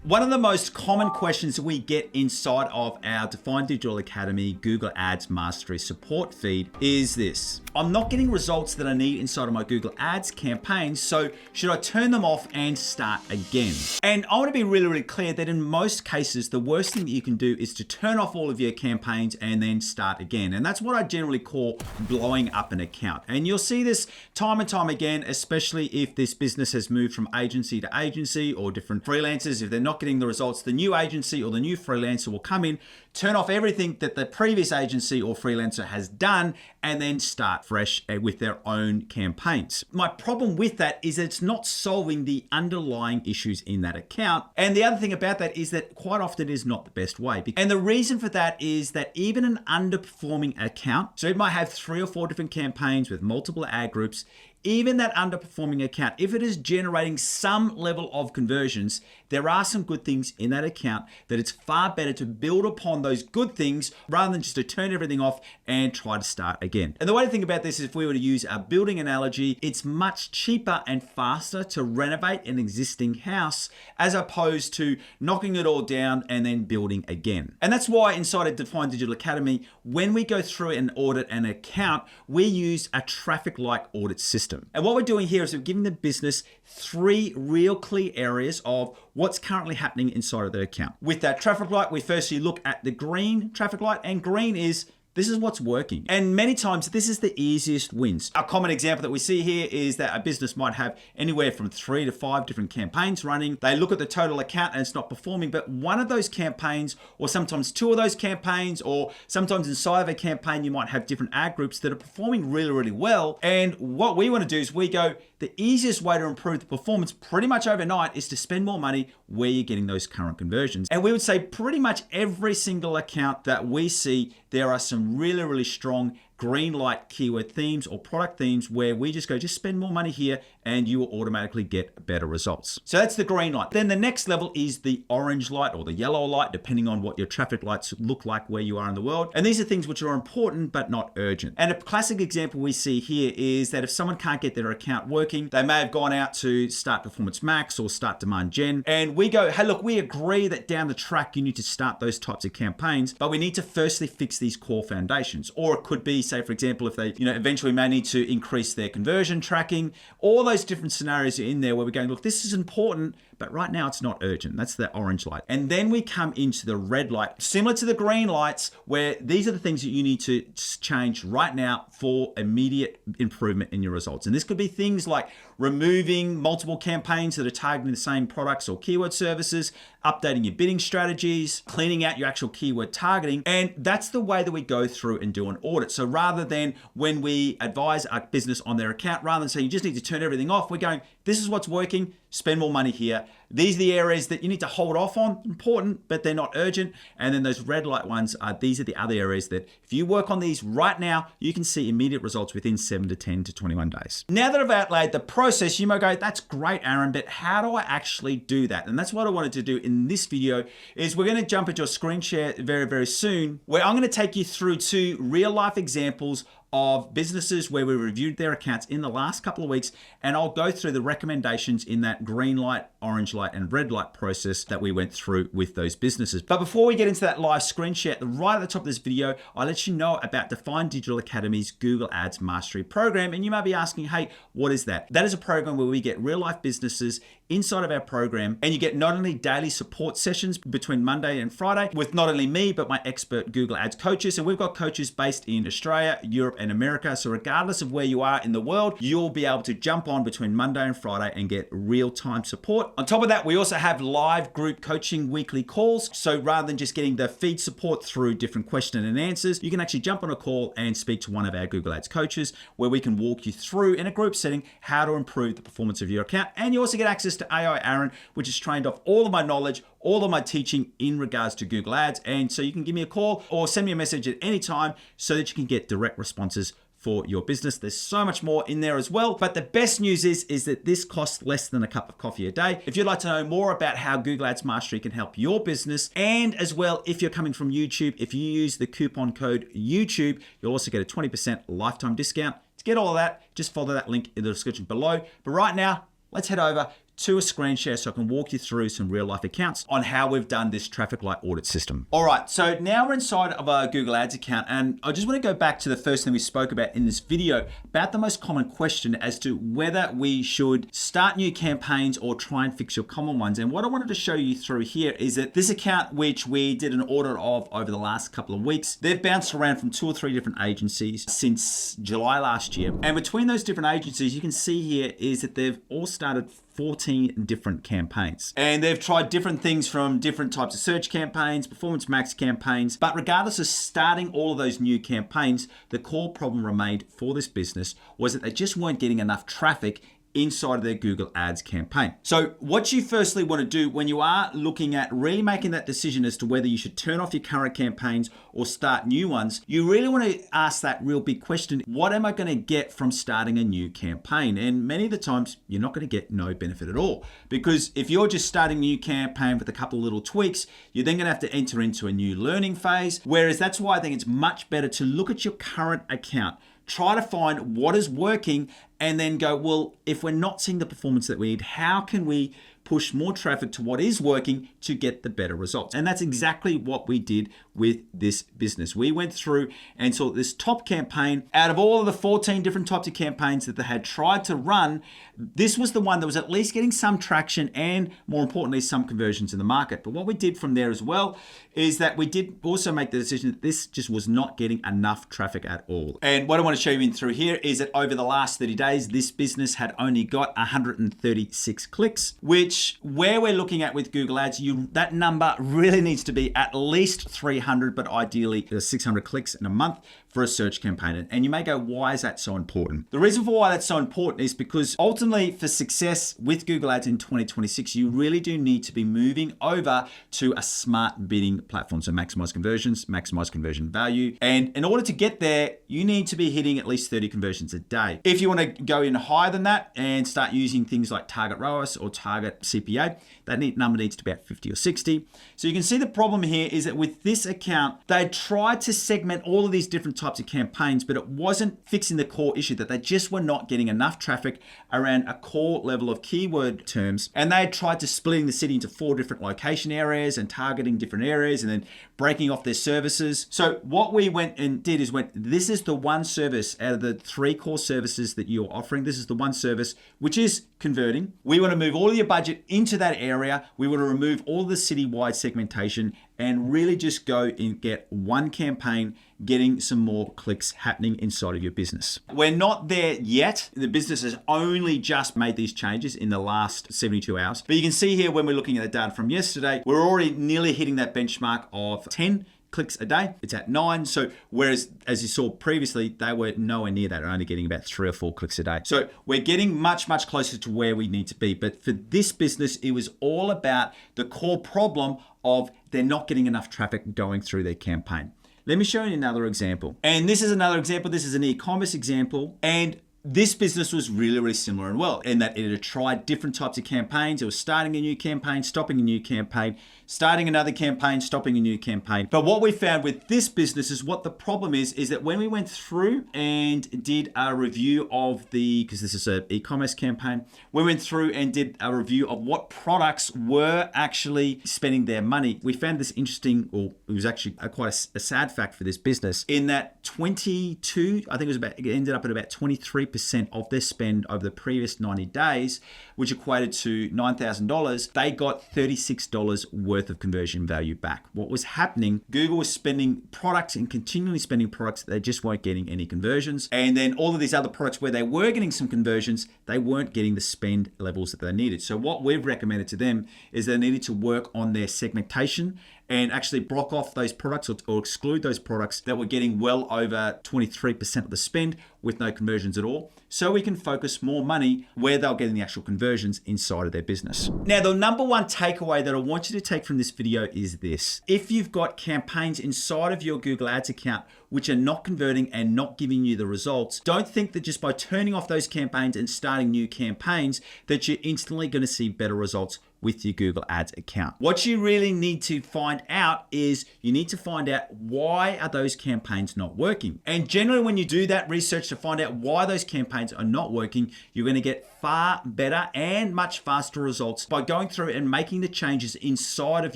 One of the most common questions we get inside of our Define Digital Academy Google Ads Mastery support feed is this. I'm not getting results that I need inside of my Google Ads campaigns, so should I turn them off and start again? And I want to be really, really clear that in most cases, the worst thing that you can do is to turn off all of your campaigns and then start again. And that's what I generally call blowing up an account. And you'll see this time and time again, especially if this business has moved from agency to agency or different freelancers. If they're not getting the results, the new agency or the new freelancer will come in, turn off everything that the previous agency or freelancer has done, and then start fresh with their own campaigns. My problem with that is that it's not solving the underlying issues in that account. And the other thing about that is that quite often it is not the best way. And the reason for that is that even an underperforming account, so it might have 3 or 4 different campaigns with multiple ad groups, even that underperforming account, if it is generating some level of conversions, there are some good things in that account that it's far better to build upon those good things rather than just to turn everything off and try to start again. And the way to think about this is if we were to use a building analogy, it's much cheaper and faster to renovate an existing house as opposed to knocking it all down and then building again. And that's why inside of Define Digital Academy, when we go through and audit an account, we use a traffic light audit system. And what we're doing here is we're giving the business 3 real clear areas of what's currently happening inside of the account. With that traffic light, we firstly look at the green traffic light, and green is this is what's working. And many times this is the easiest wins. A common example that we see here is that a business might have anywhere from 3 to 5 different campaigns running. They look at the total account and it's not performing, but one of those campaigns, or sometimes 2 of those campaigns, or sometimes inside of a campaign, you might have different ad groups that are performing really, really well. And what we want to do is we go, the easiest way to improve the performance pretty much overnight is to spend more money where you're getting those current conversions. And we would say pretty much every single account that we see, there are some really, really strong green light keyword themes or product themes where we just go, just spend more money here and you will automatically get better results. So that's the green light. Then the next level is the orange light or the yellow light, depending on what your traffic lights look like where you are in the world. And these are things which are important but not urgent. And a classic example we see here is that if someone can't get their account working, they may have gone out to Start Performance Max or Start Demand Gen. And we go, hey, look, we agree that down the track you need to start those types of campaigns, but we need to firstly fix these core foundations. Or it could be, say, for example, if they eventually may need to increase their conversion tracking. All those different scenarios are in there where we're going, look, this is important, but right now it's not urgent. That's the orange light. And then we come into the red light, similar to the green lights, where these are the things that you need to change right now for immediate improvement in your results. And this could be things like removing multiple campaigns that are targeting the same products or keyword services, updating your bidding strategies, cleaning out your actual keyword targeting. And that's the way that we go through and do an audit. So rather than when we advise our business on their account, rather than saying you just need to turn everything off, we're going, this is what's working, spend more money here. These are the areas that you need to hold off on, important, but they're not urgent. And then those red light ones, these are the other areas that if you work on these right now, you can see immediate results within 7 to 10 to 21 days. Now that I've outlined the process, you might go, that's great, Aaron, but how do I actually do that? And that's what I wanted to do in this video is we're gonna jump into a screen share very, very soon, where I'm gonna take you through 2 real life examples of businesses where we reviewed their accounts in the last couple of weeks, and I'll go through the recommendations in that green light, orange light, and red light process that we went through with those businesses. But before we get into that live screen share, right at the top of this video, I'll let you know about Define Digital Academy's Google Ads Mastery Program. And you might be asking, hey, what is that? That is a program where we get real life businesses inside of our program, and you get not only daily support sessions between Monday and Friday with not only me, but my expert Google Ads coaches. And we've got coaches based in Australia, Europe, and America. So regardless of where you are in the world, you'll be able to jump on between Monday and Friday and get real-time support. On top of that, we also have live group coaching weekly calls. So rather than just getting the feed support through different question and answers, you can actually jump on a call and speak to one of our Google Ads coaches where we can walk you through in a group setting how to improve the performance of your account. And you also get access to AI Aaron, which is trained off all of my knowledge, all of my teaching in regards to Google Ads. And so you can give me a call or send me a message at any time so that you can get direct responses for your business. There's so much more in there as well. But the best news is that this costs less than a cup of coffee a day. If you'd like to know more about how Google Ads Mastery can help your business, and as well, if you're coming from YouTube, if you use the coupon code YouTube, you'll also get a 20% lifetime discount. To get all of that, just follow that link in the description below. But right now, let's head over to a screen share so I can walk you through some real life accounts on how we've done this traffic light audit system. All right, so now we're inside of our Google Ads account, and I just want to go back to the first thing we spoke about in this video about the most common question as to whether we should start new campaigns or try and fix your common ones. And what I wanted to show you through here is that this account, which we did an audit of over the last couple of weeks, they've bounced around from 2 or 3 different agencies since July last year. And between those different agencies, you can see here is that they've all started 14 different campaigns. And they've tried different things from different types of search campaigns, performance max campaigns. But regardless of starting all of those new campaigns, the core problem remained for this business was that they just weren't getting enough traffic inside of their Google Ads campaign. So what you firstly want to do when you are looking at really making that decision as to whether you should turn off your current campaigns or start new ones, you really want to ask that real big question: what am I going to get from starting a new campaign? And many of the times you're not going to get no benefit at all, because if you're just starting a new campaign with a couple of little tweaks, you're then going to have to enter into a new learning phase. Whereas that's why I think it's much better to look at your current account, try to find what is working, and then go, well, if we're not seeing the performance that we need, how can we push more traffic to what is working to get the better results? And that's exactly what we did with this business. We went through and saw this top campaign. Out of all of the 14 different types of campaigns that they had tried to run, this was the one that was at least getting some traction and, more importantly, some conversions in the market. But what we did from there as well is that we did also make the decision that this just was not getting enough traffic at all. And what I want to show you in through here is that over the last 30 days, this business had only got 136 clicks, which where we're looking at with Google Ads, that number really needs to be at least 300, but ideally 600 clicks in a month for a search campaign. And you may go, why is that so important? The reason for why that's so important is because ultimately for success with Google Ads in 2026, you really do need to be moving over to a smart bidding platform. So maximize conversions, maximize conversion value. And in order to get there, you need to be hitting at least 30 conversions a day. If you want to go in higher than that and start using things like target ROAS or target CPA, that number needs to be at 50 or 60. So you can see the problem here is that with this account, they tried to segment all of these different types of campaigns, but it wasn't fixing the core issue that they just were not getting enough traffic around a core level of keyword terms. And they had tried to splitting the city into 4 different location areas and targeting different areas and then breaking off their services. So what we went and did is this is the one service out of the 3 core services that you're offering. This is the one service which is converting. We want to move all of your budget into that area. We want to remove all the citywide segmentation and really just go and get one campaign getting some more clicks happening inside of your business. We're not there yet. The business has only just made these changes in the last 72 hours. But you can see here when we're looking at the data from yesterday, we're already nearly hitting that benchmark of 10 clicks a day. It's at 9. So whereas as you saw previously, they were nowhere near that. They're only getting about 3 or 4 clicks a day. So we're getting much, much closer to where we need to be. But for this business, it was all about the core problem of they're not getting enough traffic going through their campaign. Let me show you another example. And this is another example. This is an e-commerce example. And this business was really, really similar and well in that it had tried different types of campaigns. It was starting a new campaign, stopping a new campaign, starting another campaign, stopping a new campaign. But what we found with this business is what the problem is that when we went through and did a review of because this is an e-commerce campaign, we went through and did a review of what products were actually spending their money. We found this interesting, or it was actually quite a sad fact for this business, in that 22, I think it ended up at about 23% of their spend over the previous 90 days, which equated to $9,000, they got $36 worth of conversion value back. What was happening, Google was spending products and continually spending products that they just weren't getting any conversions. And then all of these other products where they were getting some conversions, they weren't getting the spend levels that they needed. So what we've recommended to them is they needed to work on their segmentation and actually block off those products or exclude those products that were getting well over 23% of the spend with no conversions at all, so we can focus more money where they're getting the actual conversions inside of their business. Now, the number one takeaway that I want you to take from this video is this. If you've got campaigns inside of your Google Ads account which are not converting and not giving you the results, don't think that just by turning off those campaigns and starting new campaigns that you're instantly going to see better results with your Google Ads account. What you really need to find out is you need to find out why are those campaigns not working. And generally when you do that research to find out why those campaigns are not working, you're going to get far better and much faster results by going through and making the changes inside of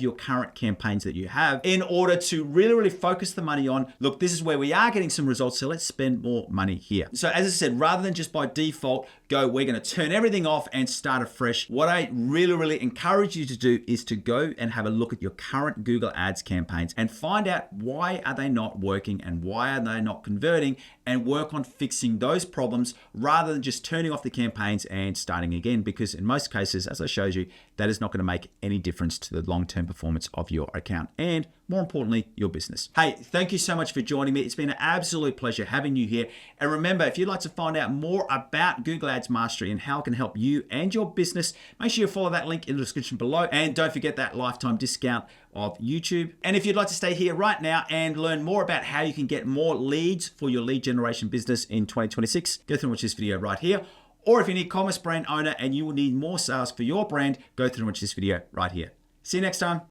your current campaigns that you have in order to really focus the money on, look, this is where we are getting some results, so let's spend more money here. So as I said, rather than just by default go, we're going to turn everything off and start afresh, what I really encourage you to do is to go and have a look at your current Google Ads campaigns and find out why are they not working and why are they not converting, and work on fixing those problems rather than just turning off the campaigns and starting again, because in most cases, as I showed you, that is not going to make any difference to the long-term performance of your account and, more importantly, your business. Hey, thank you so much for joining me. It's been an absolute pleasure having you here. And remember, if you'd like to find out more about Google Ads Mastery and how it can help you and your business, make sure you follow that link in the description below. And don't forget that lifetime discount of YouTube. And if you'd like to stay here right now and learn more about how you can get more leads for your lead generation business in 2026, go through and watch this video right here. Or if you're an e-commerce brand owner and you will need more sales for your brand, go through and watch this video right here. See you next time.